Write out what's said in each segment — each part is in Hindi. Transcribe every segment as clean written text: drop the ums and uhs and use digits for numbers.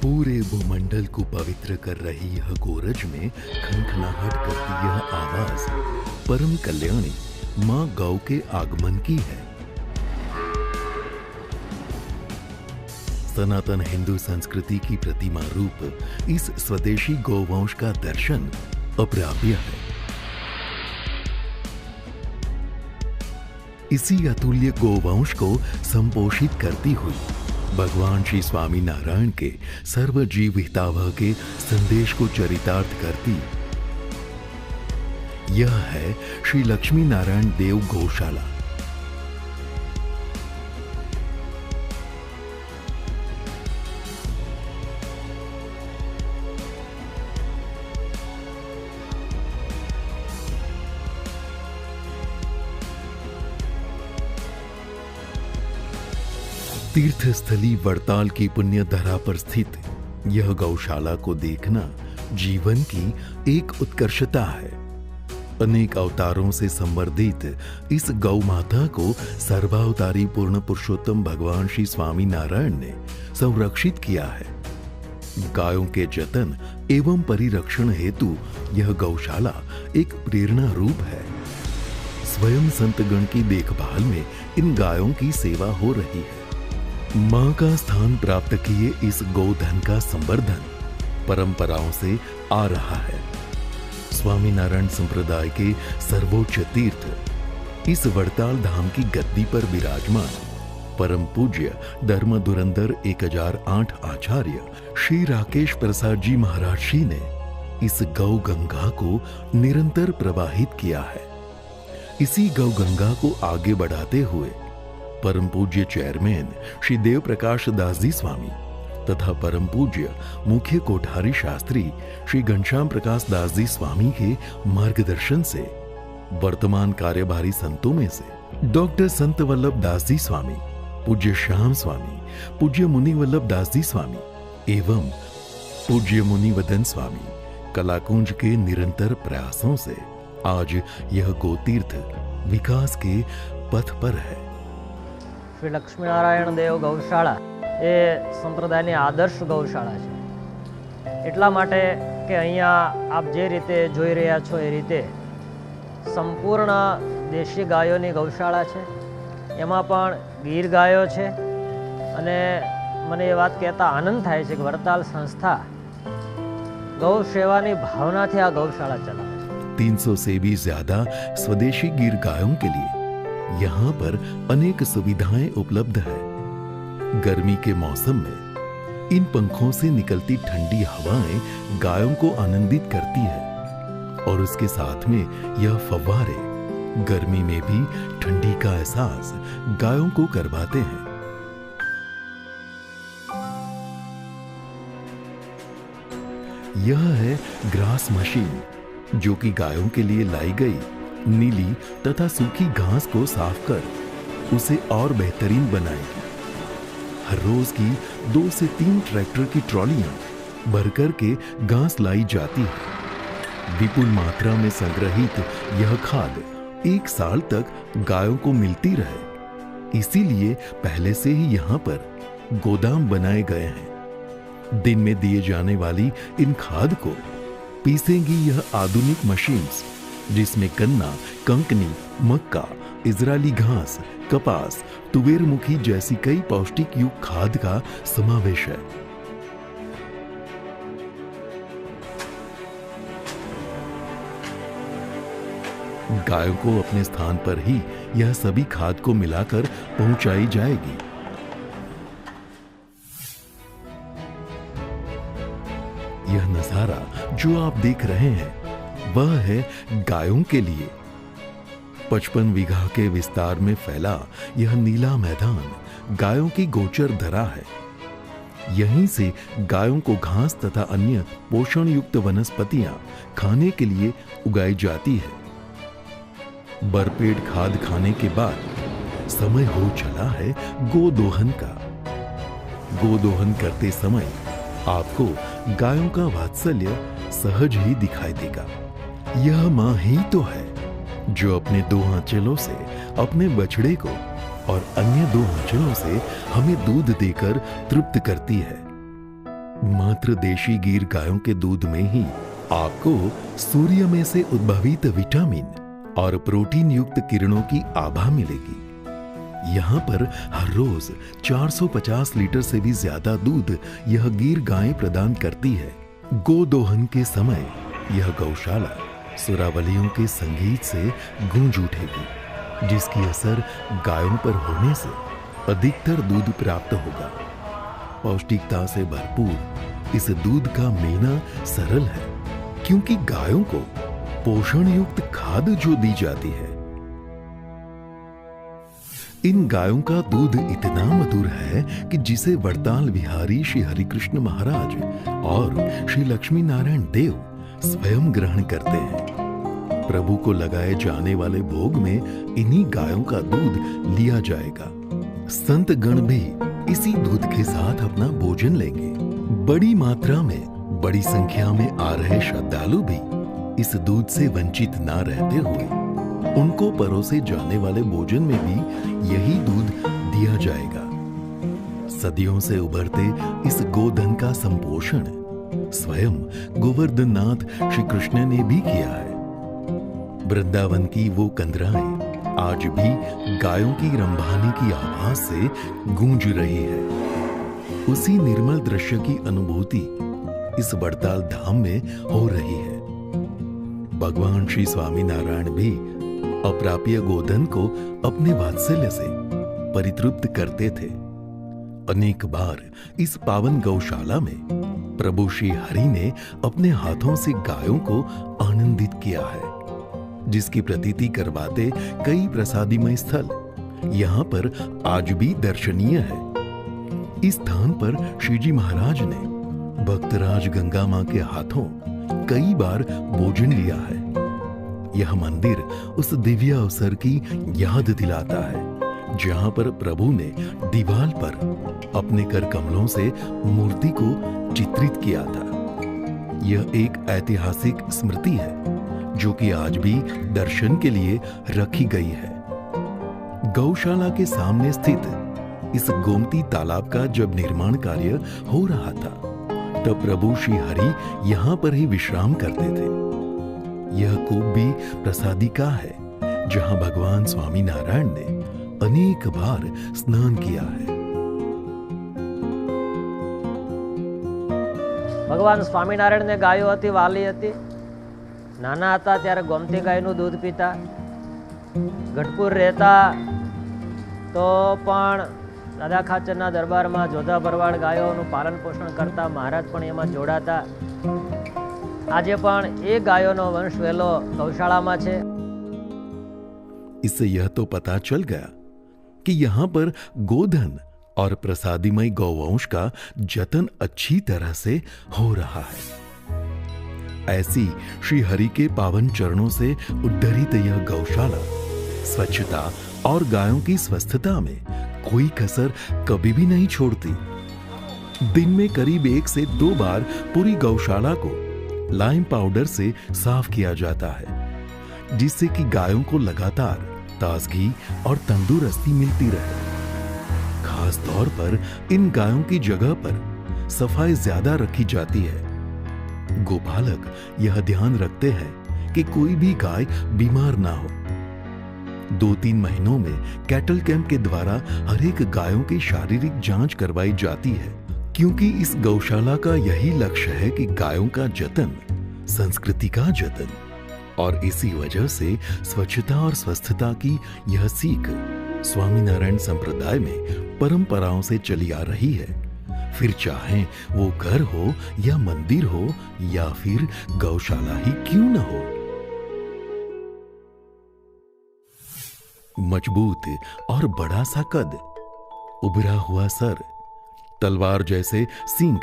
पूरे भूमंडल को पवित्र कर रही यह गोरज में खनखनाहट करती यह आवाज परम कल्याणी मां गौ के आगमन की है। सनातन हिंदू संस्कृति की प्रतिमा रूप इस स्वदेशी गौवंश का दर्शन अप्राप्य है। इसी अतुल्य गौवंश को संपोषित करती हुई भगवान श्री स्वामी नारायण के सर्व जीव हितावह के संदेश को चरितार्थ करती यह है श्री लक्ष्मी नारायण देव गौशाला। तीर्थ स्थली वड़ताल की पुण्य धरा पर स्थित यह गौशाला को देखना जीवन की एक उत्कर्षता है। अनेक अवतारों से संवर्धित इस गौ माता को सर्वावतारी पूर्ण पुरुषोत्तम भगवान श्री स्वामी नारायण ने संरक्षित किया है। गायों के जतन एवं परिरक्षण हेतु यह गौशाला एक प्रेरणा रूप है। स्वयं संतगण की देखभाल में इन गायों की सेवा हो रही है। मां का स्थान प्राप्त किए इस गोधन का संवर्धन परंपराओं से आ रहा है। स्वामीनारायण संप्रदाय के सर्वोच्च तीर्थ इस वड़ताल धाम की गद्दी पर विराजमान परम पूज्य धर्म धुरंधर 1008 आचार्य श्री राकेश प्रसाद जी महाराज जी ने इस गौ गंगा को निरंतर प्रवाहित किया है। इसी गौ गंगा को आगे बढ़ाते हुए परम पूज्य चेयरमैन श्री देव प्रकाश दास जी स्वामी तथा परम पूज्य मुख्य कोठारी शास्त्री श्री घनश्याम प्रकाश दास जी स्वामी के मार्गदर्शन से वर्तमान कार्यभारी संतों में से डॉक्टर संत वल्लभ दास जी स्वामी, पूज्य श्याम स्वामी, पूज्य मुनि वल्लभ दास जी स्वामी एवं पूज्य मुनि वदन स्वामी कलाकुंज के निरंतर प्रयासों से आज यह गोतीर्थ विकास के पथ पर है। श्री लक्ष्मीनारायण देव गौशाला એ સંપ્રદાયની આદર્શ ગૌશાળા છે। એટલા માટે કે અહીંયા આપ જે રીતે જોઈ રહ્યા છો એ રીતે સંપૂર્ણ દેશી ગાયોની ગૌશાળા છે। એમાં પણ ગીર ગાયો છે અને મને એ વાત કહેતા આનંદ થાય છે કે વડતાલ સંસ્થા ગૌ સેવાની ભાવનાથી આ ગૌશાળા ચલાવે છે। 300 से भी ज्यादा स्वदेशी गिर गायों के लिए यहाँ पर अनेक सुविधाएं उपलब्ध है। गर्मी के मौसम में इन पंखों से निकलती ठंडी हवाएं गायों को आनंदित करती है और उसके साथ में यह फव्वारे गर्मी में भी ठंडी का एहसास गायों को करवाते हैं। यह है ग्रास मशीन जो कि गायों के लिए लाई गई नीली तथा सूखी घास को साफ कर उसे और बेहतरीन बनाएगी। हर रोज की 2 से 3 ट्रैक्टर की ट्रॉलियां भरकर के घास लाई जाती है। विपुल मात्रा में संग्रहित यह खाद 1 साल तक गायों को मिलती रहे, इसीलिए पहले से ही यहाँ पर गोदाम बनाए गए हैं। दिन में दिए जाने वाली इन खाद को पीसेंगी यह आधुनिक मशीन्स, जिसमें गन्ना, कंकनी, मक्का, इजरायली घास, कपास, तुवेरमुखी जैसी कई पौष्टिक युक्त खाद का समावेश है। गायों को अपने स्थान पर ही यह सभी खाद को मिलाकर पहुंचाई जाएगी। यह नजारा जो आप देख रहे हैं वह है गायों के लिए। 55 बीघा के विस्तार में फैला यह नीला मैदान गायों की गोचर धरा है। यहीं से गायों को घास तथा अन्य पोषण युक्त वनस्पतियां खाने के लिए उगाई जाती है। भरपेट खाद खाने के बाद समय हो चला है गोदोहन का। गोदोहन करते समय आपको गायों का वात्सल्य सहज ही दिखाई देगा। यह मां ही तो है जो अपने 2 आंचलों से अपने बछड़े को और अन्य 2 आंचलों से हमें दूध देकर तृप्त करती है। मात्र देशी गीर गायों के दूध में ही आपको सूर्य में से उद्भवित विटामिन और प्रोटीन युक्त किरणों की आभा मिलेगी। यहाँ पर हर रोज 450 लीटर से भी ज्यादा दूध यह गीर गायें प्रदान करती है। गोदोहन के समय यह गौशाला सुरावलियों के संगीत से गूंज उठेगी, जिसकी असर गायों पर होने से अधिकतर दूध प्राप्त होगा। पौष्टिकता से भरपूर इस दूध का मिलना सरल है, क्योंकि गायों को पोषण युक्त खाद जो दी जाती है। इन गायों का दूध इतना मधुर है कि जिसे वड़ताल बिहारी श्री हरिकृष्ण महाराज और श्री लक्ष्मी नारायण देव स्वयं ग्रहण करते हैं। प्रभु को लगाए जाने वाले भोग में इन्हीं गायों का दूध लिया जाएगा। संत गण भी इसी दूध के साथ अपना भोजन लेंगे। बड़ी मात्रा में, बड़ी संख्या में आ रहे श्रद्धालु भी इस दूध से वंचित ना रहते हुए उनको परोसे जाने वाले भोजन में भी यही दूध दिया जाएगा। सदियों से उभरते इस गोधन का संपोषण स्वयं गोवर्धन नाथ श्री कृष्ण ने भी किया है। वृंदावन की वो कंदराएं आज भी गायों की रंभानी की आवाज से गूंज रही है। उसी निर्मल दृश्य की अनुभूति इस वड़ताल धाम में हो रही है। भगवान श्री स्वामीनारायण भी अप्राप्य गोधन को अपने वात्सल्य से परितृप्त करते थे। अनेक बार इस पावन गौशाला में प्रभु श्री हरि ने अपने हाथों से गायों को आनंदित किया है, जिसकी प्रतीति करवाते कई प्रसादीमय स्थल यहाँ पर आज भी दर्शनीय है। इस स्थान पर श्रीजी महाराज ने भक्तराज गंगा मां के हाथों कई बार भोजन लिया है। यह मंदिर उस दिव्य अवसर की याद दिलाता है जहां पर प्रभु ने दीवार पर अपने कर कमलों से मूर्ति को चित्रित किया था। यह एक ऐतिहासिक स्मृति है जो कि आज भी दर्शन के लिए रखी गई है। गौशाला के सामने स्थित इस गोमती तालाब का जब निर्माण कार्य हो रहा था, तब प्रभु श्री हरि यहाँ पर ही विश्राम करते थे। यह कूप भी प्रसादिका है जहां भगवान स्वामी नारायण ने अनेक बार स्नान किया है। ભગવાન સ્વામિનારાયણને ગાયો હતી, વાલી હતી. નાના હતા ત્યારે ગોમતી ગાયનું દૂધ પીતા. ગઢપુર રહેતા તો પણ દાદા ખાચરના દરબારમાં જોધા ભરવાડ ગાયોનું પાલન પોષણ કરતા. મહારાજ પણ એમાં જોડાતા. આજે પણ એ ગાયોનો વંશ વેલો ગૌશાળામાં છે. इससे यह तो पता चल गया कि यहाँ पर गोधन और प्रसादीमय गौवंश का जतन अच्छी तरह से हो रहा है। ऐसी श्री हरि के पावन चरणों से उद्धरित यह गौशाला स्वच्छता और गायों की स्वस्थता में कोई कसर कभी भी नहीं छोड़ती। दिन में करीब 1 से 2 बार पूरी गौशाला को लाइम पाउडर से साफ किया जाता है, जिससे कि गायों को लगातार ताजगी और तंदुरुस्ती मिलती रहे। खास तौर पर इन गायों की जगह पर सफाई ज्यादा रखी जाती है। गोपालक यह ध्यान रखते हैं कि कोई भी गाय बीमार ना हो। 2-3 महीनों में कैटल कैंप के द्वारा हर एक गायों की शारीरिक जांच करवाई जाती है, क्योंकि इस गौशाला का यही लक्ष्य है कि गायों का जतन संस्कृति का जतन। और इसी वजह से स्वच्छता और स्वस्थता की यह सीख स्वामीनारायण संप्रदाय में परंपराओं से चली आ रही है। फिर चाहे वो घर हो या मंदिर हो या फिर गौशाला ही क्यों न हो। मजबूत और बड़ा सा कद, उभरा हुआ सर, तलवार जैसे सींग,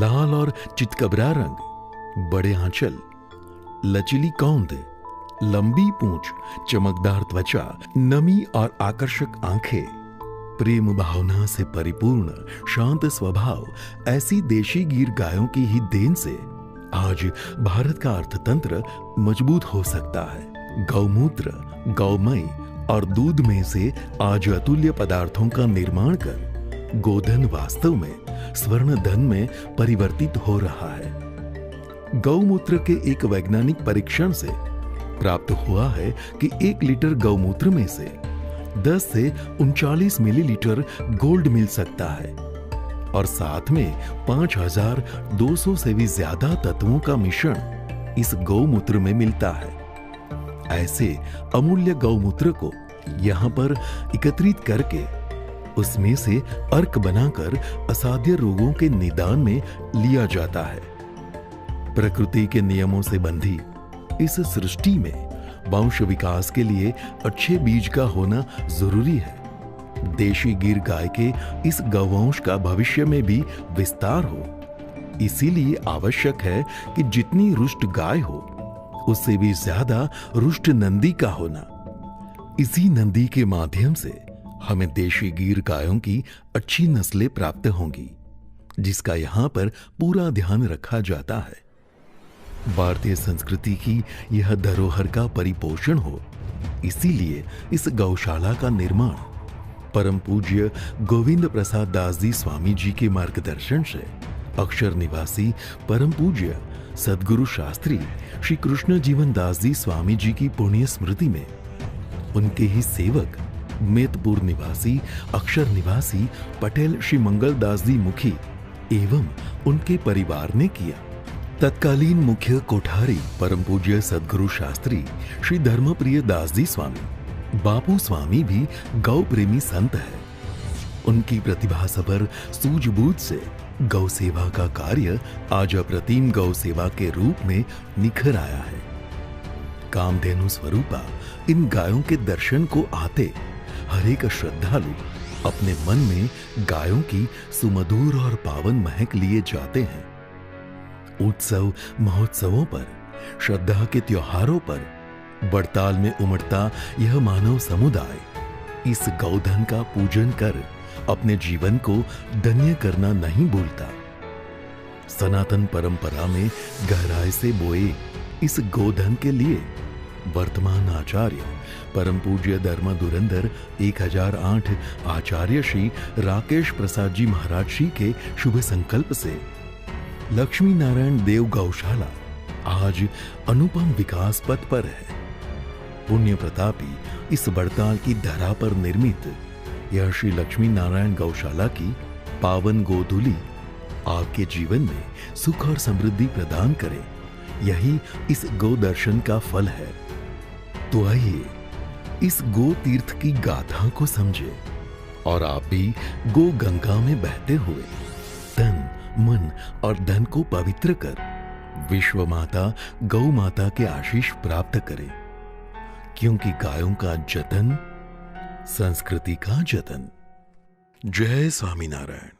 लाल और चितकबरा रंग, बड़े आंचल, लचीली कौंध, लंबी पूंछ, चमकदार त्वचा, नमी और आकर्षक आंखें, प्रेम भावना से परिपूर्ण शांत स्वभाव, ऐसी देशी गीर गायों की ही देन से आज भारत का अर्थतंत्र मजबूत हो सकता है। गौमूत्र, गौमय और दूध में से आज अतुल्य पदार्थों का निर्माण कर गोधन वास्तव में स्वर्ण धन में परिवर्तित हो रहा है। गौमूत्र के एक वैज्ञानिक परीक्षण से प्राप्त हुआ है कि 1 लीटर गौमूत्र में से 10 से 39 मिलीलीटर गोल्ड मिल सकता है और साथ में 5200 से भी ज्यादा तत्वों का मिश्रण इस गौमूत्र में मिलता है। ऐसे अमूल्य गौमूत्र को यहाँ पर एकत्रित करके उसमें से अर्क बनाकर असाध्य रोगों के निदान में लिया जाता है। प्रकृति के नियमों से बंधी इस सृष्टि में वंश विकास के लिए अच्छे बीज का होना जरूरी है। देशी गिर गाय के इस गौवंश का भविष्य में भी विस्तार हो, इसीलिए आवश्यक है कि जितनी रुष्ट गाय हो उससे भी ज्यादा रुष्ट नंदी का होना। इसी नंदी के माध्यम से हमें देशी गिर गायों की अच्छी नस्लें प्राप्त होंगी, जिसका यहां पर पूरा ध्यान रखा जाता है। भारतीय संस्कृति की यह धरोहर का परिपोषण हो, इसीलिए इस गौशाला का निर्माण परम पूज्य गोविंद प्रसाद दास जी स्वामी जी के मार्गदर्शन से अक्षर निवासी परम पूज्य सद्गुरु शास्त्री श्री कृष्ण जीवन दास जी स्वामी जी की पुण्य स्मृति में उनके ही सेवक मेतपुर निवासी अक्षर निवासी पटेल श्री मंगल दास जी मुखी एवं उनके परिवार ने किया। तत्कालीन मुख्य कोठारी परम पूज्य सद्गुरु शास्त्री श्री धर्मप्रिय दास जी स्वामी बापू स्वामी भी गौ प्रेमी संत है। उनकी प्रतिभा सबर सूझबूझ से गौ सेवा का कार्य आज अप्रतिम गौ सेवा के रूप में निखर आया है। कामधेनु स्वरूपा इन गायों के दर्शन को आते हर एक श्रद्धालु अपने मन में गायों की सुमधुर और पावन महक लिए जाते हैं। उत्सव महोत्सवों पर, श्रद्धा के त्योहारों पर बड़ताल में उमड़ता यह मानव समुदाय इस गौधन का पूजन कर अपने जीवन को धन्य करना नहीं भूलता। सनातन परंपरा में गहराई से बोए इस गोधन के लिए वर्तमान आचार्य परम पूज्य धर्म धुरंधर 1008 आचार्य श्री राकेश प्रसाद जी महाराज श्री के शुभ संकल्प से लक्ष्मी नारायण देव गौशाला आज अनुपम विकास पथ पर है। पुण्य प्रतापी इस बड़ताल की धरा पर निर्मित यह श्री लक्ष्मी नारायण गौशाला की पावन गोधूली आपके जीवन में सुख और समृद्धि प्रदान करे, यही इस गो दर्शन का फल है। तो आइए इस गो तीर्थ की गाथा को समझे और आप भी गो गंगा में बहते हुए तन मन और धन को पवित्र कर विश्व माता गौ माता के आशीष प्राप्त करें, क्योंकि गायों का जतन संस्कृति का जतन। जय स्वामीनारायण।